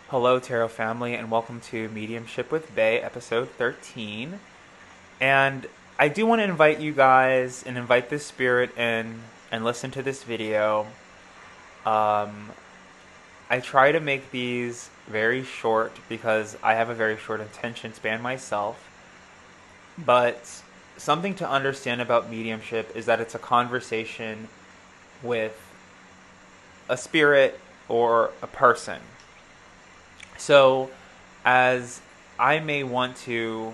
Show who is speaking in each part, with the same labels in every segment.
Speaker 1: Hello, Tarot family, and welcome to Mediumship with Bae, episode 13. And I do want to invite you guys and invite the spirit in and listen to this video. Um, I try to make these very short because I have a very short attention span myself. But something to understand about mediumship is that it's a conversation with a spirit or a person. So, as I may want to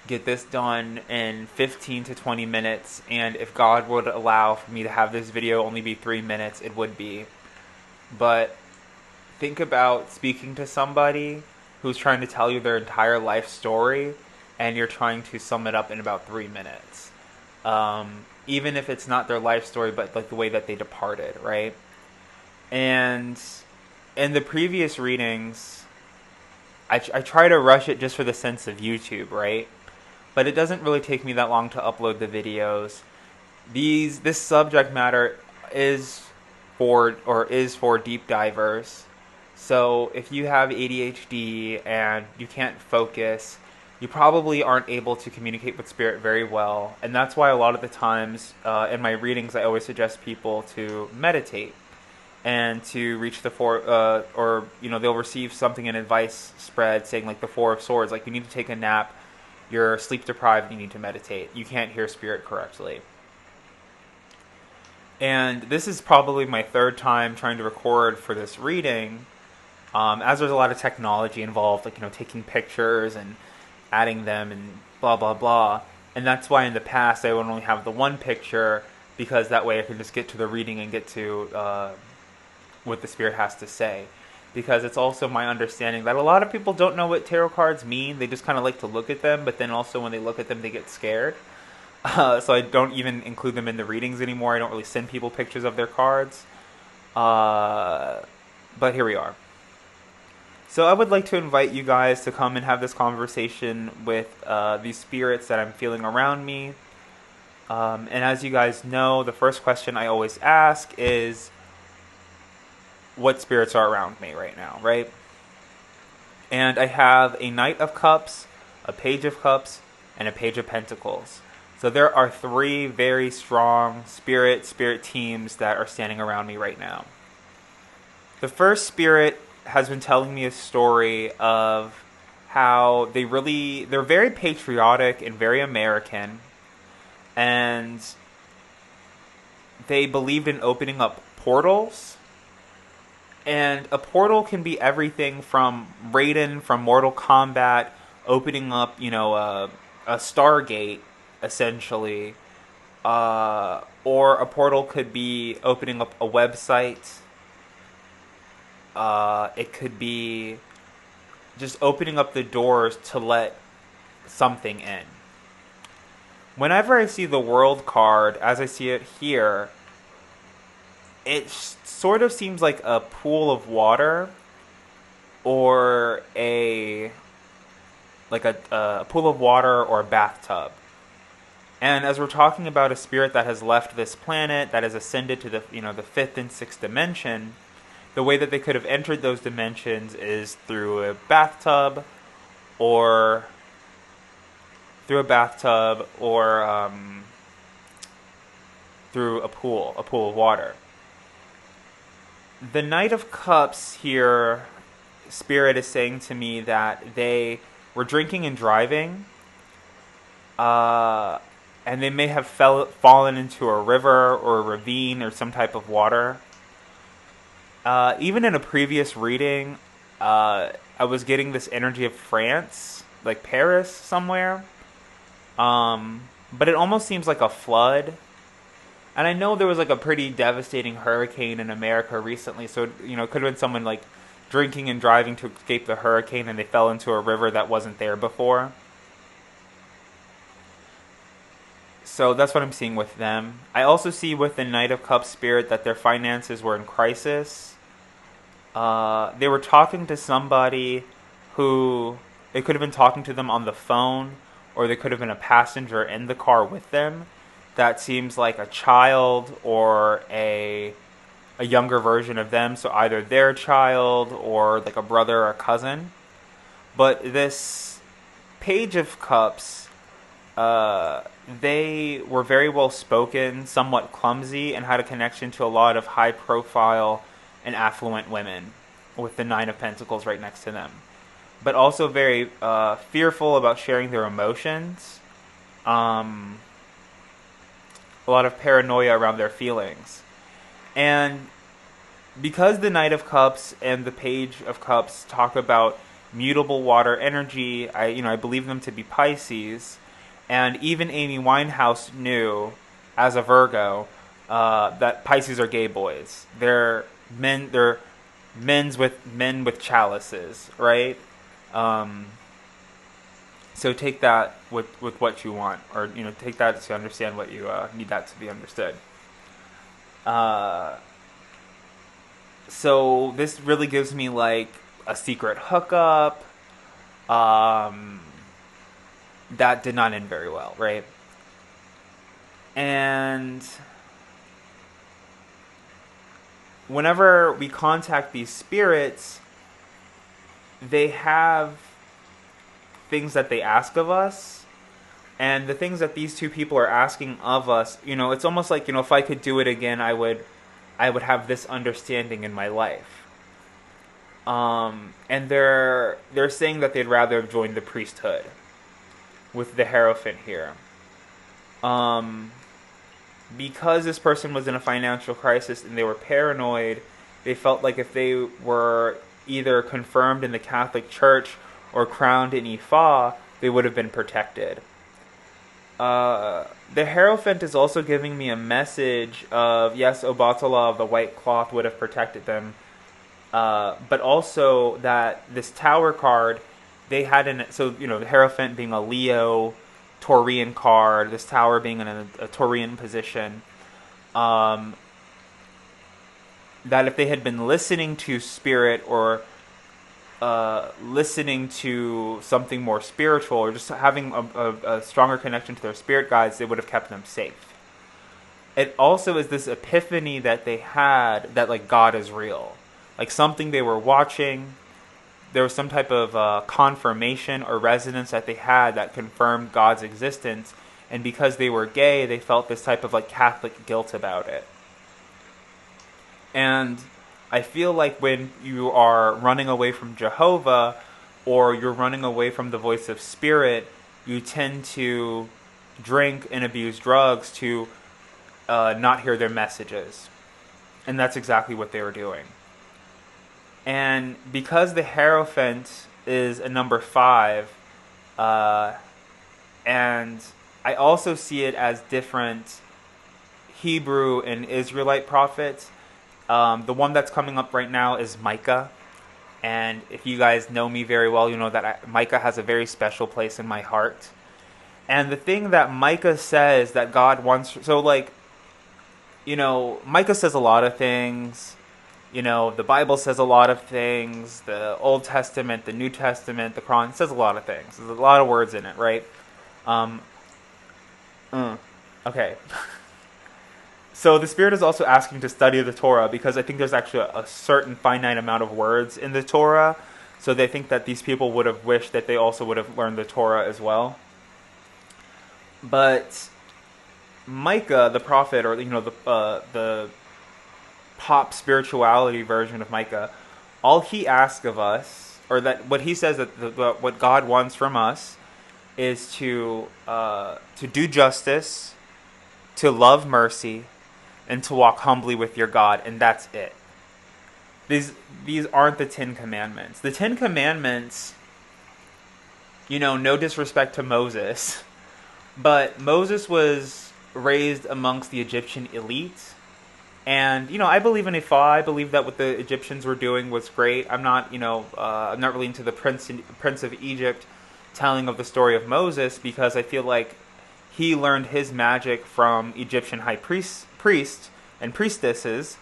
Speaker 1: get this done in 15 to 20 minutes, and if God would allow for me to have this video only be 3 minutes, it would be. But think about speaking to somebody who's trying to tell you their entire life story, and you're trying to sum it up in about 3 minutes. Even if it's not their life story, but like the way that they departed, right? And in the previous readings, I try to rush it just for the sense of YouTube, right? But it doesn't really take me that long to upload the videos. This subject matter is for deep divers. So if you have ADHD and you can't focus, you probably aren't able to communicate with spirit very well. And that's why a lot of the times in my readings, I always suggest people to meditate and to reach the they'll receive something, an advice spread saying like the Four of Swords, like you need to take a nap, you're sleep deprived, you need to meditate, you can't hear spirit correctly. And this is probably my third time trying to record for this reading, as there's a lot of technology involved, like taking pictures and adding them and blah blah blah. And that's why in the past I would only have the one picture, because that way I can just get to the reading and get to what the spirit has to say. Because it's also my understanding that a lot of people don't know what tarot cards mean. They just kind of like to look at them, but then also when they look at them, they get scared. So I don't even include them in the readings anymore. I don't really send people pictures of their cards. But here we are. So I would like to invite you guys to come and have this conversation with these spirits that I'm feeling around me. And as you guys know, the first question I always ask is, what spirits are around me right now, right? And I have a Knight of Cups, a Page of Cups, and a Page of Pentacles. So there are three very strong spirit teams that are standing around me right now. The first spirit has been telling me a story of how they're very patriotic and very American, and they believed in opening up portals. And a portal can be everything from Raiden from Mortal Kombat opening up, a Stargate, essentially. Or a portal could be opening up a website. It could be just opening up the doors to let something in. Whenever I see the World card, as I see it here, it sort of seems like a pool of water, or a pool of water or a bathtub. And as we're talking about a spirit that has left this planet, that has ascended to the the fifth and sixth dimension, the way that they could have entered those dimensions is through a bathtub, or through a pool of water. The Knight of Cups here, Spirit is saying to me that they were drinking and driving, and they may have fallen into a river or a ravine or some type of water. Even in a previous reading, I was getting this energy of France, like Paris somewhere. But it almost seems like a flood. And I know there was like a pretty devastating hurricane in America recently, so it could have been someone like drinking and driving to escape the hurricane, and they fell into a river that wasn't there before. So that's what I'm seeing with them. I also see with the Knight of Cups spirit that their finances were in crisis. They were talking to somebody who, they could have been talking to them on the phone, or they could have been a passenger in the car with them. That seems like a child or a a younger version of them, so either their child or like a brother or a cousin. But this Page of Cups, they were very well spoken, somewhat clumsy, and had a connection to a lot of high profile and affluent women, with the Nine of Pentacles right next to them. But also very fearful about sharing their emotions. A lot of paranoia around their feelings. And because the Knight of Cups and the Page of Cups talk about mutable water energy, I believe them to be Pisces, and even Amy Winehouse knew, as a Virgo, that Pisces are gay boys. They're men with chalices, right? So take that with what you want, or take that to understand what you need that to be understood. So this really gives me like a secret hookup that did not end very well, right? And whenever we contact these spirits, they have things that they ask of us, and the things that these two people are asking of us, it's almost like, if I could do it again, I would have this understanding in my life. And they're saying that they'd rather have joined the priesthood with the Hierophant here. Because this person was in a financial crisis and they were paranoid, they felt like if they were either confirmed in the Catholic Church or crowned in Ifa, they would have been protected. The Hierophant is also giving me a message of, yes, Obatala of the white cloth would have protected them, but also that this Tower card, they had the Hierophant being a Leo Taurian card, this Tower being in a Taurian position, that if they had been listening to Spirit or listening to something more spiritual, or just having a stronger connection to their spirit guides, they would have kept them safe. It also is this epiphany that they had that like God is real, like something they were watching. There was some type of confirmation or resonance that they had that confirmed God's existence, and because they were gay, they felt this type of like Catholic guilt about it. And I feel like when you are running away from Jehovah, or you're running away from the voice of Spirit, you tend to drink and abuse drugs to not hear their messages. And that's exactly what they were doing. And because the Hierophant is a number 5, and I also see it as different Hebrew and Israelite prophets. The one that's coming up right now is Micah. And if you guys know me very well, you know that Micah has a very special place in my heart. And the thing that Micah says that God wants... So, like, Micah says a lot of things. The Bible says a lot of things. The Old Testament, the New Testament, the Quran says a lot of things. There's a lot of words in it, right? Okay. So the Spirit is also asking to study the Torah, because I think there's actually a certain finite amount of words in the Torah. So they think that these people would have wished that they also would have learned the Torah as well. But Micah, the prophet, or the pop spirituality version of Micah, all he asks of us, or that what he says that what God wants from us, is to do justice, to love mercy, and to walk humbly with your God, and that's it. These aren't the 10 Commandments. The 10 Commandments, no disrespect to Moses, but Moses was raised amongst the Egyptian elite. And, I believe in Ifa. I believe that what the Egyptians were doing was great. I'm not really into the Prince of Egypt telling of the story of Moses, because I feel like he learned his magic from Egyptian high priests and priestesses.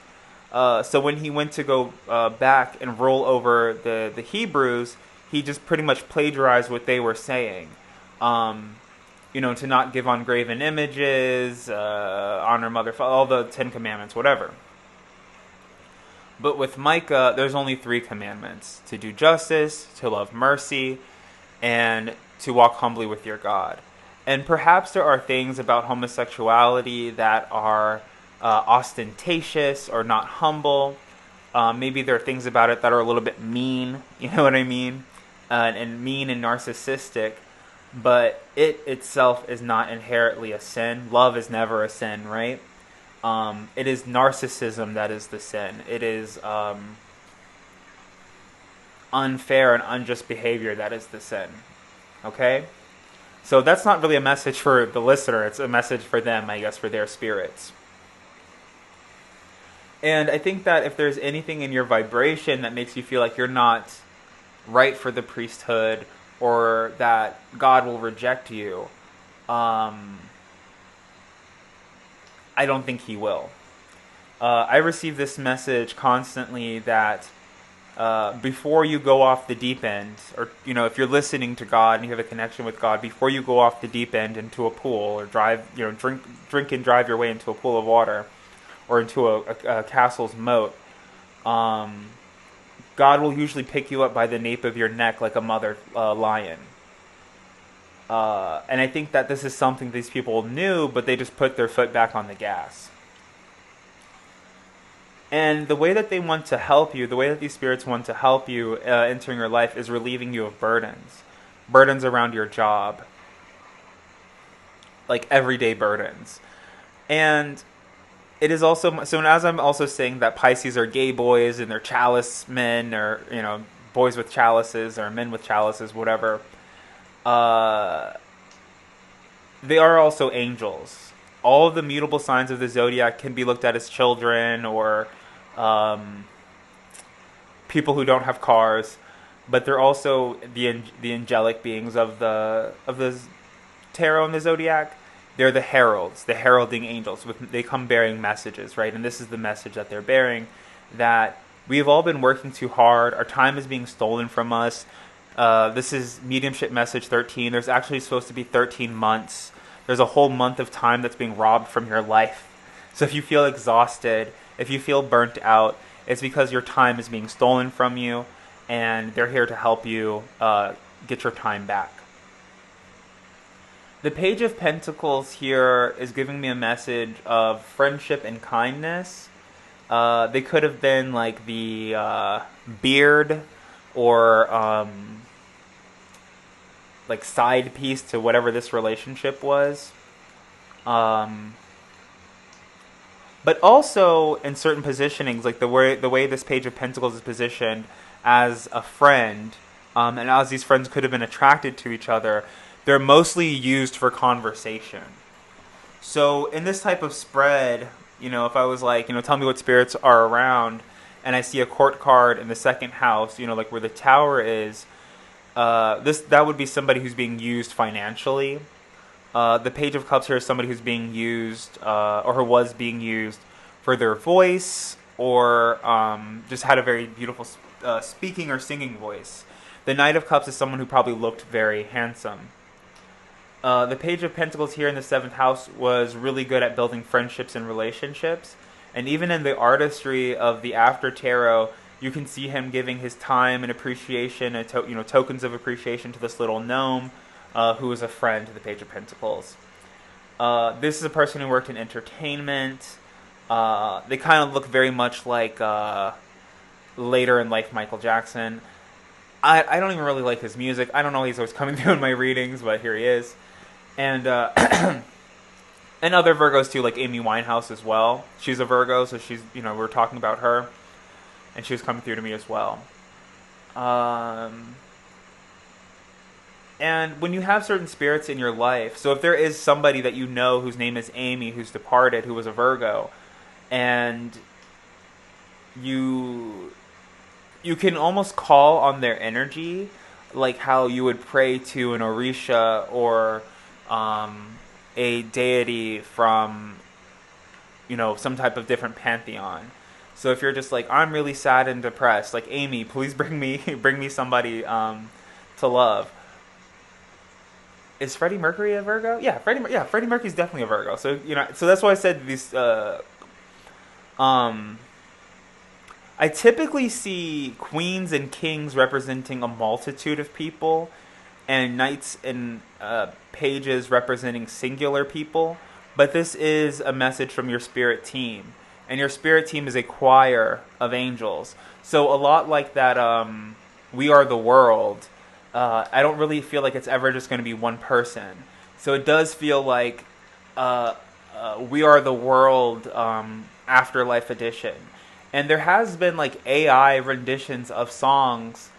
Speaker 1: So when he went to go back and rule over the Hebrews, he just pretty much plagiarized what they were saying. To not give on graven images, honor mother, all the 10 Commandments, whatever. But with Micah, there's only 3 commandments: to do justice, to love mercy, and to walk humbly with your God. And perhaps there are things about homosexuality that are ostentatious or not humble. Maybe there are things about it that are a little bit mean, you know what I mean? And mean and narcissistic. But it itself is not inherently a sin. Love is never a sin, right? It is narcissism that is the sin. It is unfair and unjust behavior that is the sin. Okay? So that's not really a message for the listener. It's a message for them, I guess, for their spirits. And I think that if there's anything in your vibration that makes you feel like you're not right for the priesthood, or that God will reject you, I don't think he will. I receive this message constantly that before you go off the deep end, or if you're listening to God and you have a connection with God, before you go off the deep end into a pool, or drink and drive your way into a pool of water, or into a castle's moat, God will usually pick you up by the nape of your neck like a mother lion. And I think that this is something these people knew, but they just put their foot back on the gas. And the way that they want to help you, the way that these spirits want to help you entering your life, is relieving you of burdens. Burdens around your job. Like everyday burdens. And it is also, so as I'm also saying that Pisces are gay boys and they're chalice men, or, boys with chalices, or men with chalices, whatever, they are also angels. All of the mutable signs of the zodiac can be looked at as children, or people who don't have cars, but they're also the angelic beings of the tarot and the zodiac. They're the heralds, the heralding angels. They come bearing messages, right? And this is the message that they're bearing, that we have all been working too hard. Our time is being stolen from us. This is mediumship message 13. There's actually supposed to be 13 months. There's a whole month of time that's being robbed from your life. So if you feel exhausted, if you feel burnt out, it's because your time is being stolen from you, and they're here to help you get your time back. The Page of Pentacles here is giving me a message of friendship and kindness. They could have been like the beard, or like side piece to whatever this relationship was. But also in certain positionings, like the way this Page of Pentacles is positioned as a friend, and as these friends could have been attracted to each other, they're mostly used for conversation. So in this type of spread, if I was like, tell me what spirits are around, and I see a court card in the second house, like where the tower is, that would be somebody who's being used financially. The Page of Cups here is somebody who's being used, or who was being used for their voice, or just had a very beautiful speaking or singing voice. The Knight of Cups is someone who probably looked very handsome. The Page of Pentacles here in the 7th house was really good at building friendships and relationships. And even in the artistry of the After Tarot, you can see him giving his time and appreciation, and tokens of appreciation to this little gnome, who is a friend to the Page of Pentacles. This is a person who worked in entertainment. They kind of look very much like later in life Michael Jackson. I don't even really like his music. I don't know, he's always coming through in my readings, but here he is. And and other Virgos too, like Amy Winehouse as well. She's a Virgo, so she's, we're talking about her, and she was coming through to me as well. And when you have certain spirits in your life, so if there is somebody that whose name is Amy, who's departed, who was a Virgo, and you can almost call on their energy, like how you would pray to an Orisha, or a deity from, some type of different pantheon. So if you're just like, I'm really sad and depressed, like, Amy, please bring me somebody to love. Is Freddie Mercury a Virgo? Yeah, Freddie Mercury's definitely a Virgo. So so that's why I said these. I I typically see queens and kings representing a multitude of people, and knights and pages representing singular people. But this is a message from your spirit team, and your spirit team is a choir of angels. So a lot like that, "We Are the World." I don't really feel like it's ever just going to be one person. So it does feel like "We Are the World" Afterlife Edition. And there has been like AI renditions of songs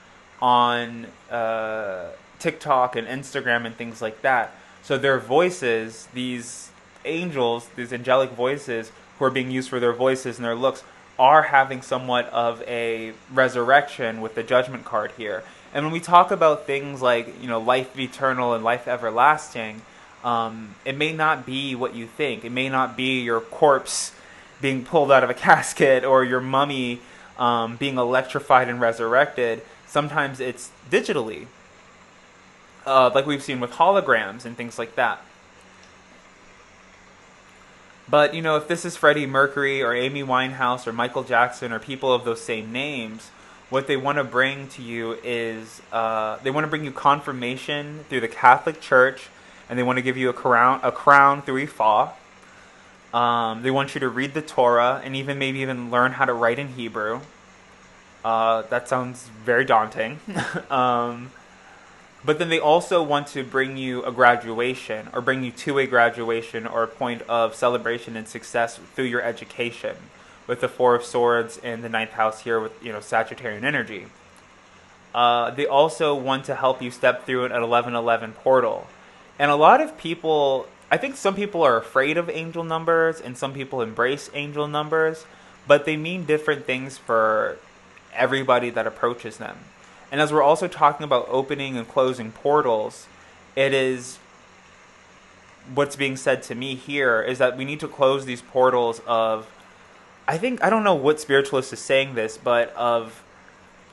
Speaker 1: on TikTok and Instagram and things like that. So their voices, these angels, these angelic voices who are being used for their voices and their looks, are having somewhat of a resurrection with the judgment card here. And when we talk about things like, life eternal and life everlasting, it may not be what you think. It may not be your corpse being pulled out of a casket or your mummy being electrified and resurrected. Sometimes it's digitally, like we've seen with holograms and things like that. But, if this is Freddie Mercury or Amy Winehouse or Michael Jackson or people of those same names, what they want to bring to you is they want to bring you confirmation through the Catholic Church, and they want to give you a crown through Ifa. They want you to read the Torah and maybe even learn how to write in Hebrew. That sounds very daunting. But then they also want to bring you a graduation, or bring you to a graduation or a point of celebration and success through your education, with the Four of Swords and the ninth house here with Sagittarian energy. They also want to help you step through an 1111 portal. And a lot of people, I think some people are afraid of angel numbers and some people embrace angel numbers, but they mean different things for everybody that approaches them. And as we're also talking about opening and closing portals, it is what's being said to me here is that we need to close these portals of, I don't know what spiritualist is saying this, but of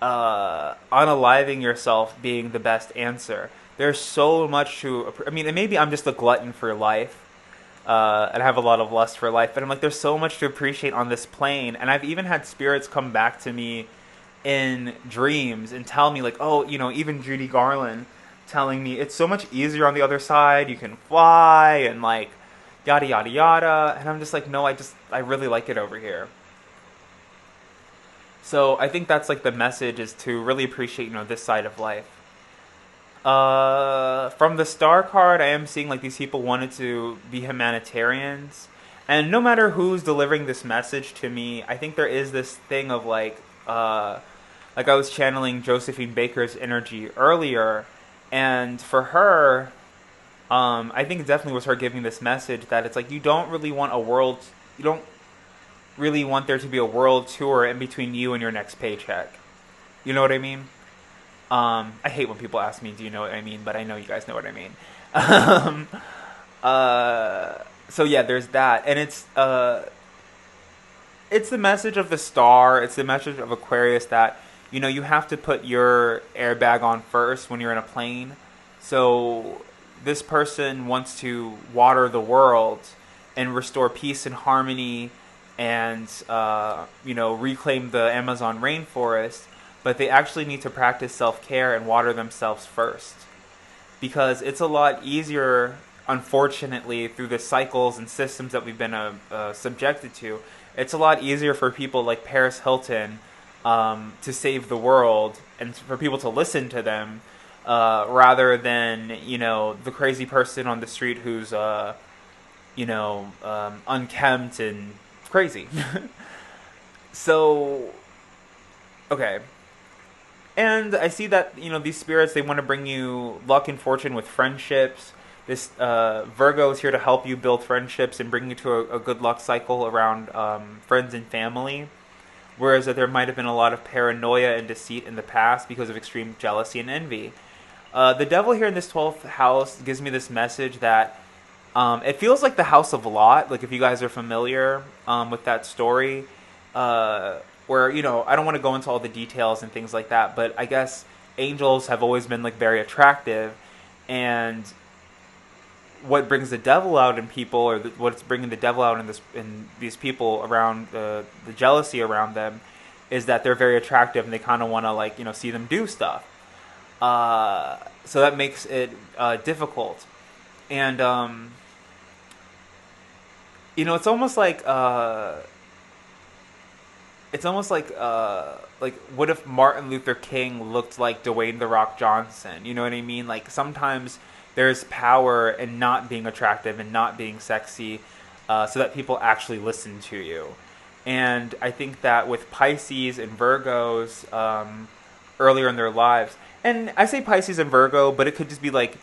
Speaker 1: unaliving yourself being the best answer. There's so much to, and maybe I'm just a glutton for life, and I have a lot of lust for life, but I'm like, there's so much to appreciate on this plane. And I've even had spirits come back to me in dreams and tell me like, oh, even Judy Garland telling me it's so much easier on the other side, you can fly, and like yada yada yada. And I'm just like, no, I really like it over here. So I think that's like the message, is to really appreciate this side of life. From the star card, I am seeing like these people wanted to be humanitarians, and no matter who's delivering this message to me, I think there is this thing of like I was channeling Josephine Baker's energy earlier, and for her, I think it definitely was her giving this message that it's like you don't really want there to be a world tour in between you and your next paycheck. You know what I mean? I hate when people ask me, do you know what I mean? But I know you guys know what I mean. So yeah, there's that. And it's the message of the star. It's the message of Aquarius that, you have to put your airbag on first when you're in a plane. So this person wants to water the world and restore peace and harmony and, reclaim the Amazon rainforest. But they actually need to practice self-care and water themselves first. Because it's a lot easier, unfortunately, through the cycles and systems that we've been subjected to, it's a lot easier for people like Paris Hilton to save the world and for people to listen to them rather than, the crazy person on the street who's, unkempt and crazy. So, okay. And I see that, these spirits, they want to bring you luck and fortune with friendships. This Virgo is here to help you build friendships and bring you to a good luck cycle around friends and family. Whereas that there might have been a lot of paranoia and deceit in the past because of extreme jealousy and envy. The devil here in this 12th house gives me this message that it feels like the House of Lot. Like if you guys are familiar with that story, where, I don't want to go into all the details and things like that, but I guess angels have always been like very attractive, and what brings the devil out in people, or what's bringing the devil out in these people around the jealousy around them, is that they're very attractive and they kind of want to like see them do stuff. So that makes it difficult, and it's almost like what if Martin Luther King looked like Dwayne the Rock Johnson? You know what I mean? Like sometimes there's power in not being attractive and not being sexy, so that people actually listen to you. And I think that with Pisces and Virgos earlier in their lives, and I say Pisces and Virgo, but it could just be like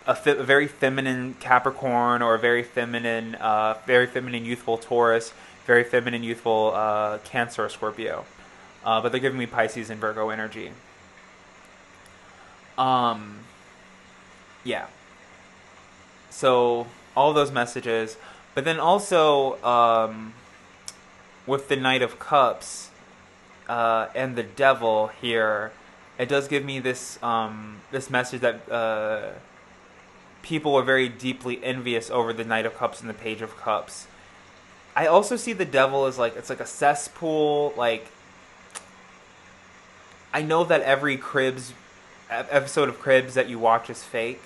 Speaker 1: a very feminine Capricorn, or a very feminine youthful Taurus, very feminine youthful Cancer or Scorpio. But they're giving me Pisces and Virgo energy. Yeah. So all those messages, but then also with the Knight of Cups and the Devil here, it does give me this this message that people are very deeply envious over the Knight of Cups and the Page of Cups. I also see the Devil as like, it's like a cesspool. Like, I know that every episode of Cribs that you watch is fake,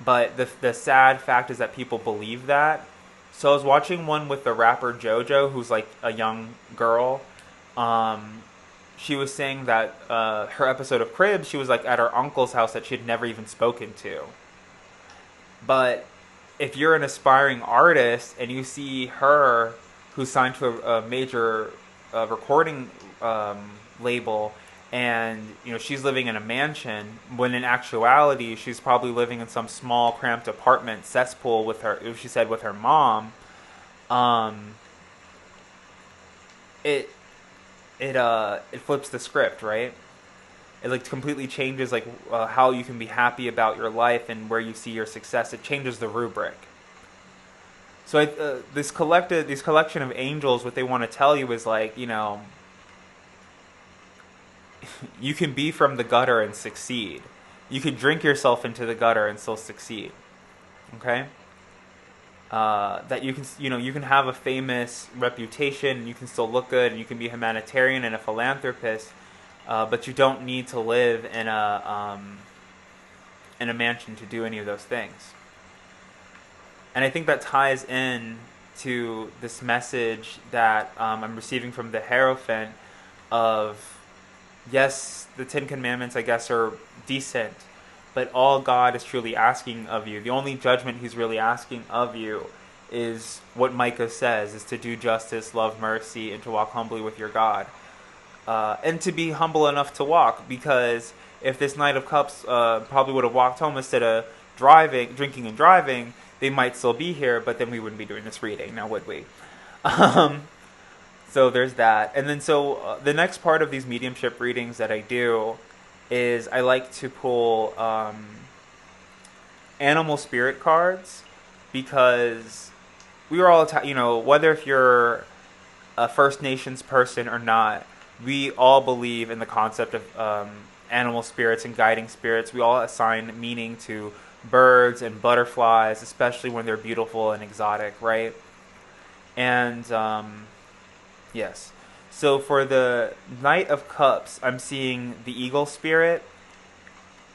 Speaker 1: but the sad fact is that people believe that. So I was watching one with the rapper JoJo, who's like a young girl. She was saying that her episode of Cribs, she was like at her uncle's house that she had never even spoken to. But if you're an aspiring artist and you see her, who's signed to a major recording label, and she's living in a mansion, when in actuality she's probably living in some small cramped apartment cesspool with her, she said, with her mom, it flips the script, right? It like completely changes like how you can be happy about your life and where you see your success. It changes the rubric. So this collection of angels, what they want to tell you is like, you can be from the gutter and succeed. You can drink yourself into the gutter and still succeed. Okay? That you can, you can have a famous reputation, and you can still look good, and you can be a humanitarian and a philanthropist, but you don't need to live in a mansion to do any of those things. And I think that ties in to this message that I'm receiving from the Hierophant of, yes, the Ten Commandments, I guess, are decent, but all God is truly asking of you, the only judgment he's really asking of you, is what Micah says, is to do justice, love mercy, and to walk humbly with your God. And to be humble enough to walk, because if this Knight of Cups probably would have walked home instead of drinking and driving, they might still be here, but then we wouldn't be doing this reading, now would we? So there's that. And then the next part of these mediumship readings that I do is I like to pull animal spirit cards, because we are all, whether if you're a First Nations person or not, we all believe in the concept of animal spirits and guiding spirits. We all assign meaning to birds and butterflies, especially when they're beautiful and exotic, right? And yes. So for the Knight of Cups, I'm seeing the eagle spirit.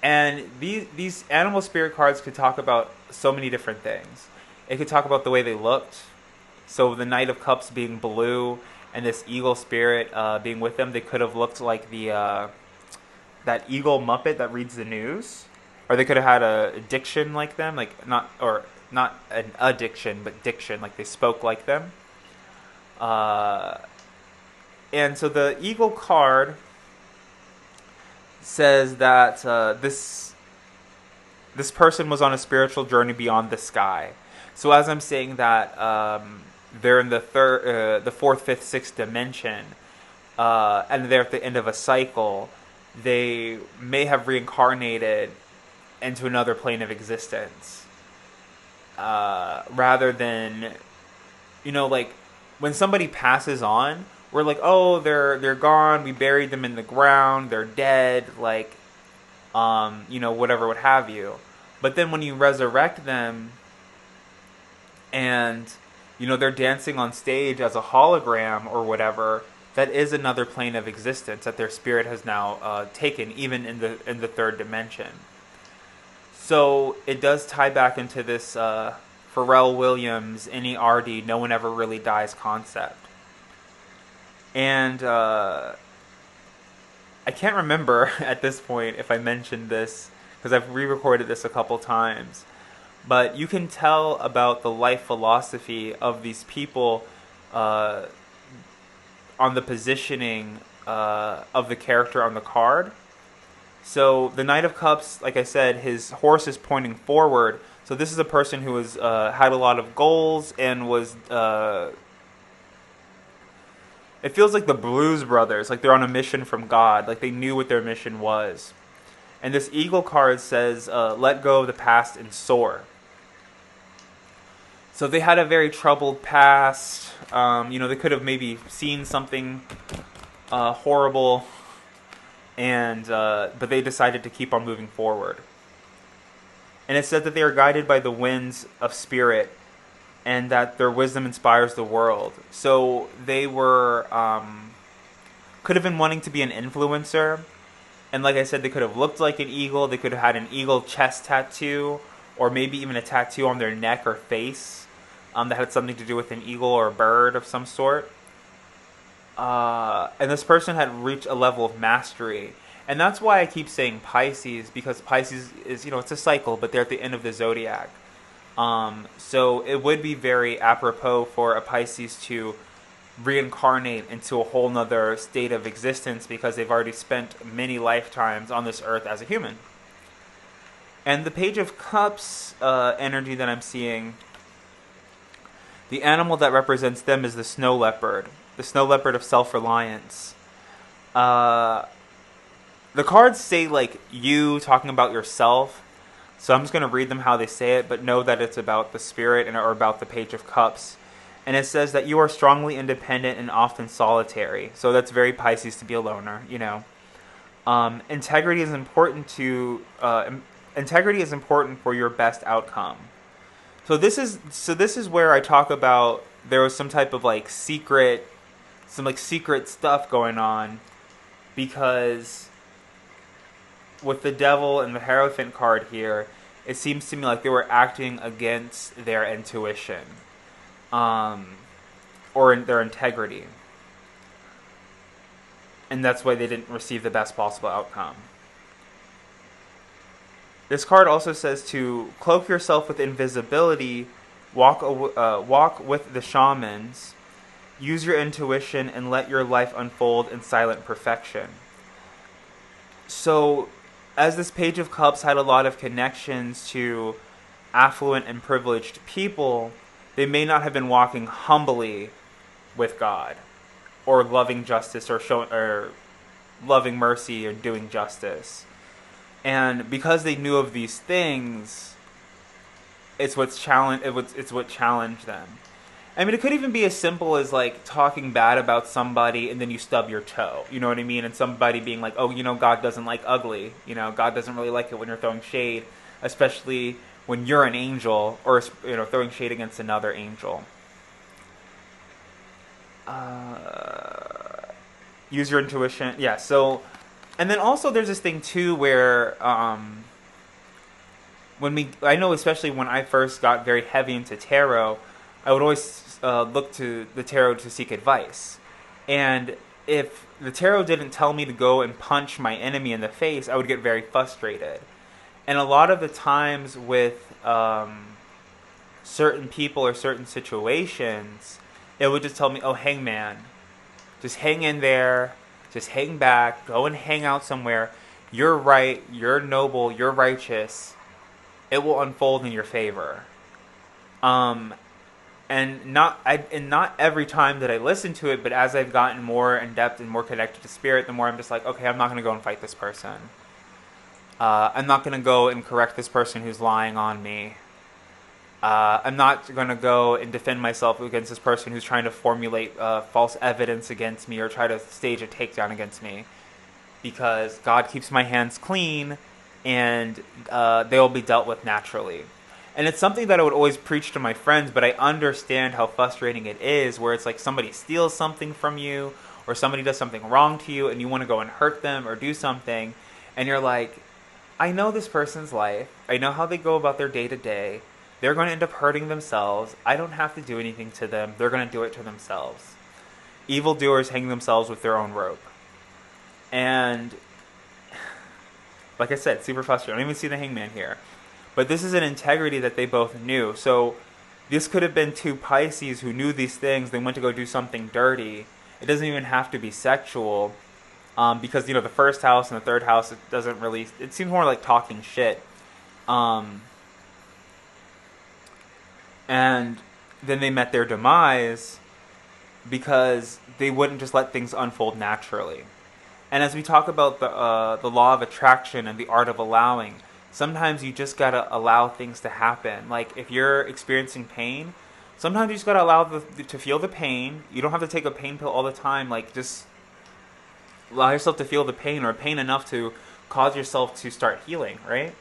Speaker 1: And these animal spirit cards could talk about so many different things. It could talk about the way they looked. So the Knight of Cups being blue and this eagle spirit being with them, they could have looked like the that eagle Muppet that reads the news. Or they could have had a diction like them, like not an addiction, but diction, like they spoke like them. And so the eagle card says that this person was on a spiritual journey beyond the sky. So as I'm saying that, they're in the fourth, fifth, sixth dimension, and they're at the end of a cycle. They may have reincarnated into another plane of existence, rather than, like when somebody passes on, we're like, oh, they're gone, we buried them in the ground, they're dead, like, whatever, what have you. But then when you resurrect them, and they're dancing on stage as a hologram or whatever, that is another plane of existence that their spirit has now taken, even in the third dimension. So it does tie back into this Pharrell Williams, NERD, no one ever really dies concept. And I can't remember at this point if I mentioned this, because I've re-recorded this a couple times. But you can tell about the life philosophy of these people on the positioning of the character on the card. So the Knight of Cups, like I said, his horse is pointing forward. So this is a person who has had a lot of goals and was... it feels like the Blues Brothers, like they're on a mission from God, like they knew what their mission was. And this Eagle card says, let go of the past and soar. So they had a very troubled past. They could have maybe seen something horrible, and but they decided to keep on moving forward. And it said that they are guided by the winds of spirit, and that their wisdom inspires the world. So they were could have been wanting to be an influencer, and like I said, they could have looked like an eagle. They could have had an eagle chest tattoo, or maybe even a tattoo on their neck or face that had something to do with an eagle or a bird of some sort. And this person had reached a level of mastery. And that's why I keep saying Pisces, because Pisces is, it's a cycle, but they're at the end of the zodiac. So it would be very apropos for a Pisces to reincarnate into a whole nother state of existence, because they've already spent many lifetimes on this earth as a human. And the Page of Cups energy that I'm seeing, the animal that represents them is the snow leopard of self-reliance. The cards say, like, you talking about yourself, so I'm just going to read them how they say it, but know that it's about the spirit or about the Page of Cups. And it says that you are strongly independent and often solitary. So that's very Pisces to be a loner, Integrity is important for your best outcome. So this is where I talk about there was some type of secret stuff going on, because with the Devil and the Hierophant card here, it seems to me like they were acting against their intuition, or their integrity, and that's why they didn't receive the best possible outcome. This card also says to cloak yourself with invisibility, walk with the shamans, use your intuition, and let your life unfold in silent perfection. So, as this Page of Cups had a lot of connections to affluent and privileged people, they may not have been walking humbly with God, or loving justice, or loving mercy, or doing justice. And because they knew of these things, it's what challenged them. I mean, it could even be as simple as talking bad about somebody and then you stub your toe. You know what I mean? And somebody being like, "Oh, God doesn't like ugly. God doesn't really like it when you're throwing shade, especially when you're an angel, or throwing shade against another angel." Use your intuition. Yeah. So. And then also there's this thing too where I know especially when I first got very heavy into tarot, I would always look to the tarot to seek advice. And if the tarot didn't tell me to go and punch my enemy in the face, I would get very frustrated. And a lot of the times with certain people or certain situations, it would just tell me, "Oh, hangman, just hang in there. Just hang back, go and hang out somewhere. You're right, you're noble, you're righteous. It will unfold in your favor." And not every time that I listen to it, but as I've gotten more in depth and more connected to spirit, the more I'm just like, okay, I'm not going to go and fight this person. I'm not going to go and correct this person who's lying on me. I'm not going to go and defend myself against this person who's trying to formulate false evidence against me or try to stage a takedown against me, because God keeps my hands clean, and they will be dealt with naturally. And it's something that I would always preach to my friends, but I understand how frustrating it is, where it's like somebody steals something from you, or somebody does something wrong to you and you want to go and hurt them or do something, and you're like, I know this person's life. I know how they go about their day to day. They're going to end up hurting themselves. I don't have to do anything to them. They're going to do it to themselves. Evildoers hang themselves with their own rope. And like I said, super frustrating. I don't even see the hangman here. But this is an integrity that they both knew. So this could have been two Pisces who knew these things. They went to go do something dirty. It doesn't even have to be sexual. Because, the first house and the third house, it doesn't really... It seems more like talking shit. And then they met their demise because they wouldn't just let things unfold naturally. And as we talk about the law of attraction and the art of allowing, sometimes you just gotta allow things to happen. Like, if you're experiencing pain, sometimes you just gotta allow to feel the pain. You don't have to take a pain pill all the time. Like, just allow yourself to feel the pain, or pain enough to cause yourself to start healing, right?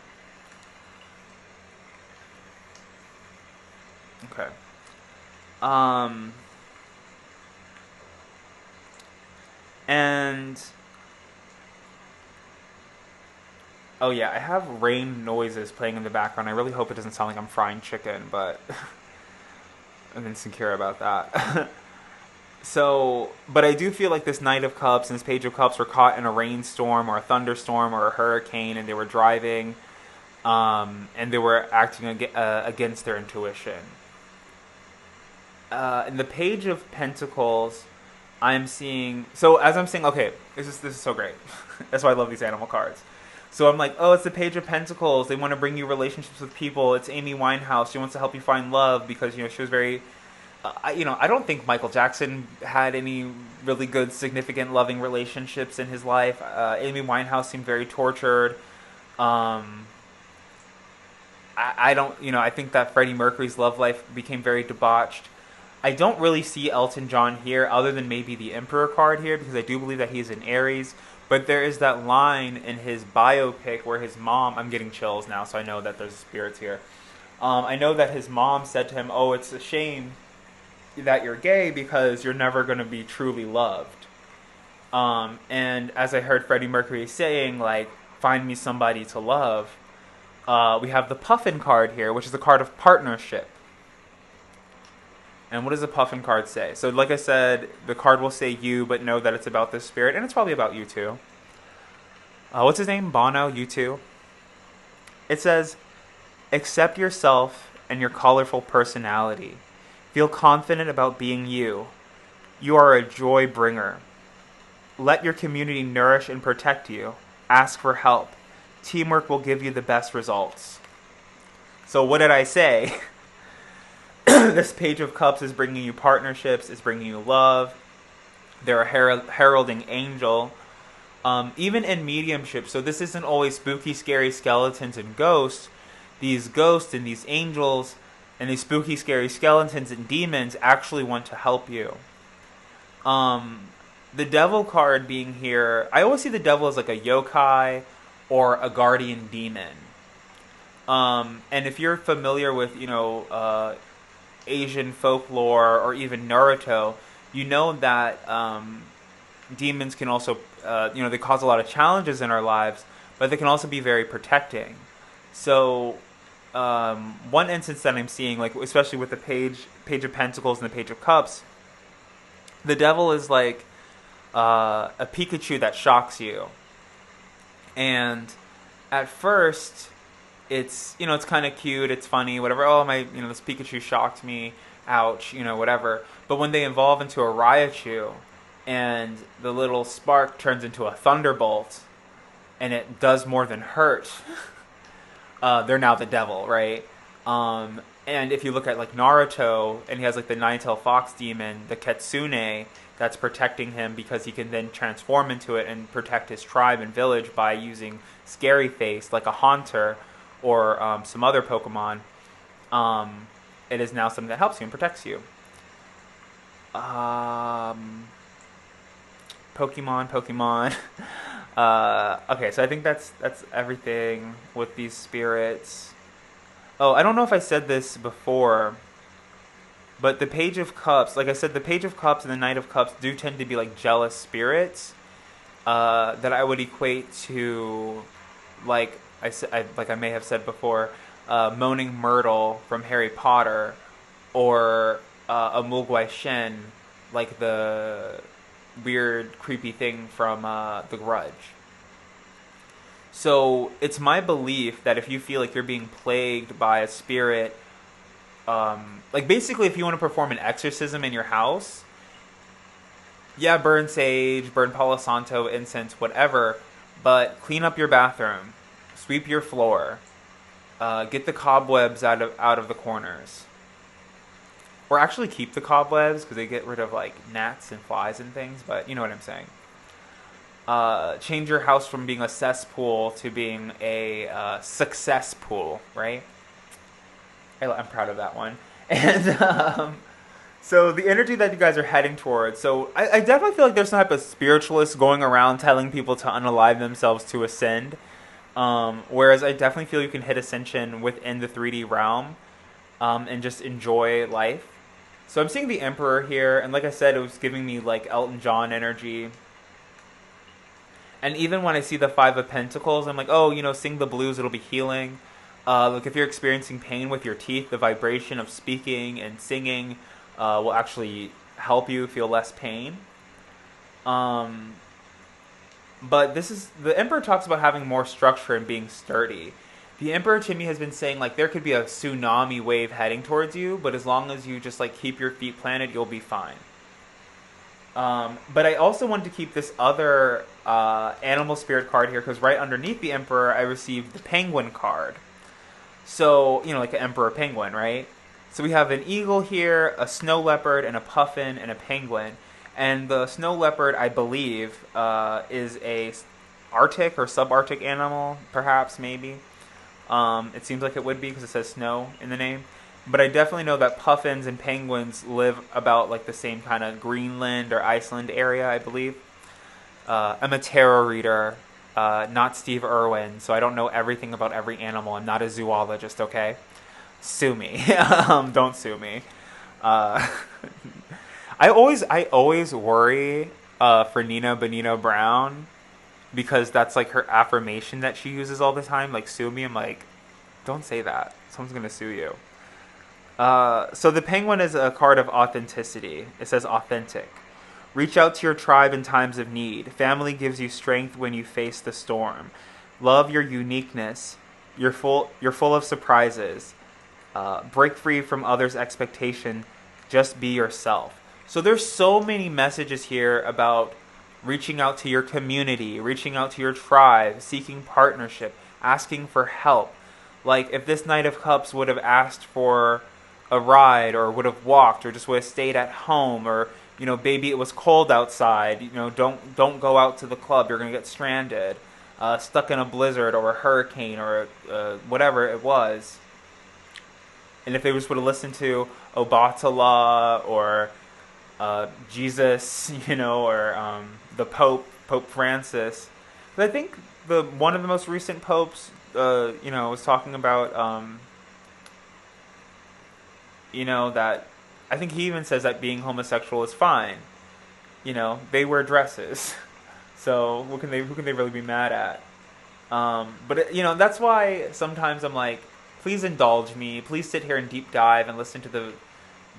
Speaker 1: Okay. And oh yeah, I have rain noises playing in the background. I really hope it doesn't sound like I'm frying chicken, but I'm insecure about that. So, but I do feel like this Knight of Cups and this Page of Cups were caught in a rainstorm or a thunderstorm or a hurricane, and they were driving, and they were acting against their intuition. In the Page of Pentacles, I'm seeing... So, as I'm saying... Okay, this is so great. That's why I love these animal cards. So I'm like, oh, it's the Page of Pentacles. They want to bring you relationships with people. It's Amy Winehouse. She wants to help you find love because, she was very... I don't think Michael Jackson had any really good, significant, loving relationships in his life. Amy Winehouse seemed very tortured. I don't... I think that Freddie Mercury's love life became very debauched. I don't really see Elton John here, other than maybe the Emperor card here, because I do believe that he's an Aries. But there is that line in his biopic where his mom... I'm getting chills now, so I know that there's spirits here. I know that his mom said to him, oh, it's a shame that you're gay because you're never going to be truly loved. And as I heard Freddie Mercury saying, like, find me somebody to love, we have the Puffin card here, which is the card of partnership. And what does the Puffin card say? So like I said, the card will say you, but know that it's about this spirit, and it's probably about you too. What's his name? Bono, U2. It says, accept yourself and your colorful personality. Feel confident about being you. You are a joy bringer. Let your community nourish and protect you. Ask for help. Teamwork will give you the best results. So what did I say? This Page of Cups is bringing you partnerships, is bringing you love. They're a heralding angel. Even in mediumship, so this isn't always spooky, scary skeletons and ghosts. These ghosts and these angels and these spooky, scary skeletons and demons actually want to help you. The Devil card being here, I always see the devil as like a yokai or a guardian demon. And if you're familiar with, Asian folklore or even Naruto, you know that demons can also, they cause a lot of challenges in our lives, but they can also be very protecting. So one instance that I'm seeing, like especially with the Page of Pentacles and the Page of Cups, the devil is like a Pikachu that shocks you. And at first... it's kind of cute, it's funny, whatever. Oh, this Pikachu shocked me, ouch, whatever. But when they evolve into a Raichu, and the little spark turns into a thunderbolt, and it does more than hurt, they're now the devil, right? And if you look at like Naruto, and he has like the nine-tailed fox demon, the Kitsune, that's protecting him because he can then transform into it and protect his tribe and village by using Scary Face, like a Haunter, or some other Pokemon. It is now something that helps you and protects you. Pokemon. Okay, so I think that's everything with these spirits. Oh, I don't know if I said this before. But the Page of Cups, like I said, the Page of Cups and the Knight of Cups do tend to be like jealous spirits that I would equate to, like like I may have said before, Moaning Myrtle from Harry Potter, or a Mogwai Shen, like the weird, creepy thing from The Grudge. So it's my belief that if you feel like you're being plagued by a spirit, like basically if you want to perform an exorcism in your house, yeah, burn sage, burn Palo Santo, incense, whatever, but clean up your bathroom, sweep your floor, get the cobwebs out of the corners. Or actually keep the cobwebs, because they get rid of like gnats and flies and things, but you know what I'm saying. Change your house from being a cesspool to being a success pool, right? I'm proud of that one. And so the energy that you guys are heading towards, so I definitely feel like there's some type of spiritualist going around telling people to unalive themselves to ascend. Whereas I definitely feel you can hit ascension within the 3D realm and just enjoy life. So I'm seeing the Emperor here, and like I said, it was giving me like Elton John energy. And even when I see the Five of Pentacles, I'm like, oh, sing the blues, it'll be healing. Like if you're experiencing pain with your teeth, the vibration of speaking and singing will actually help you feel less pain. But the Emperor talks about having more structure and being sturdy. The Emperor to me has been saying like there could be a tsunami wave heading towards you, but as long as you just like keep your feet planted, you'll be fine. But I also wanted to keep this other animal spirit card here, because right underneath the Emperor I received the Penguin card. So, like an emperor penguin, right? So we have an eagle here, a snow leopard, and a puffin, and a penguin. And the snow leopard, I believe, is a Arctic or subarctic animal, perhaps, maybe. It seems like it would be because it says snow in the name. But I definitely know that puffins and penguins live about like the same kind of Greenland or Iceland area, I believe. I'm a tarot reader, not Steve Irwin, so I don't know everything about every animal. I'm not a zoologist, okay? Sue me. Don't sue me. I always worry for Nina Bonino Brown, because that's like her affirmation that she uses all the time. Like, sue me. I'm like, don't say that. Someone's going to sue you. So the penguin is a card of authenticity. It says authentic. Reach out to your tribe in times of need. Family gives you strength when you face the storm. Love your uniqueness. You're full of surprises. Break free from others' expectation. Just be yourself. So there's so many messages here about reaching out to your community, reaching out to your tribe, seeking partnership, asking for help. Like if this Knight of Cups would have asked for a ride, or would have walked, or just would have stayed at home, or baby, it was cold outside, don't go out to the club, you're gonna get stranded, stuck in a blizzard or a hurricane or whatever it was. And if they just would have listened to Obatala or Jesus, or the Pope Francis. But I think one of the most recent popes, was talking about, that I think he even says that being homosexual is fine. They wear dresses, so who can they really be mad at? But that's why sometimes I'm like, please indulge me. Please sit here and deep dive and listen to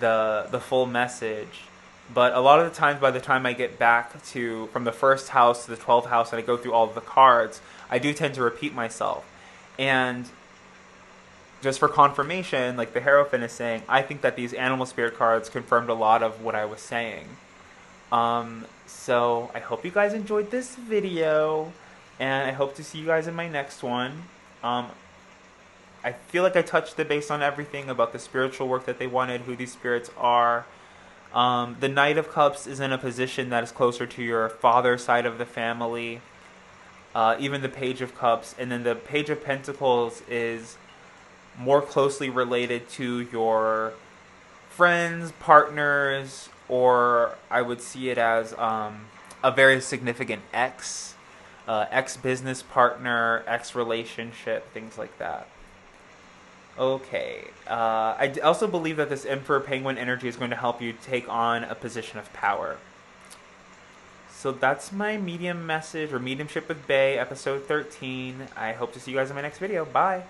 Speaker 1: the full message. But a lot of the times, by the time I get back from the first house to the 12th house, and I go through all of the cards, I do tend to repeat myself. And just for confirmation, like the Hierophant is saying, I think that these animal spirit cards confirmed a lot of what I was saying. So I hope you guys enjoyed this video, and I hope to see you guys in my next one. I feel like I touched the base on everything about the spiritual work that they wanted, who these spirits are. The Knight of Cups is in a position that is closer to your father's side of the family. Even the Page of Cups. And then the Page of Pentacles is more closely related to your friends, partners, or I would see it as a very significant ex-business partner, ex-relationship, things like that. Okay. Also believe that this Emperor Penguin energy is going to help you take on a position of power. So that's my medium message, or Mediumship with Bae, episode 13. I hope to see you guys in my next video. Bye.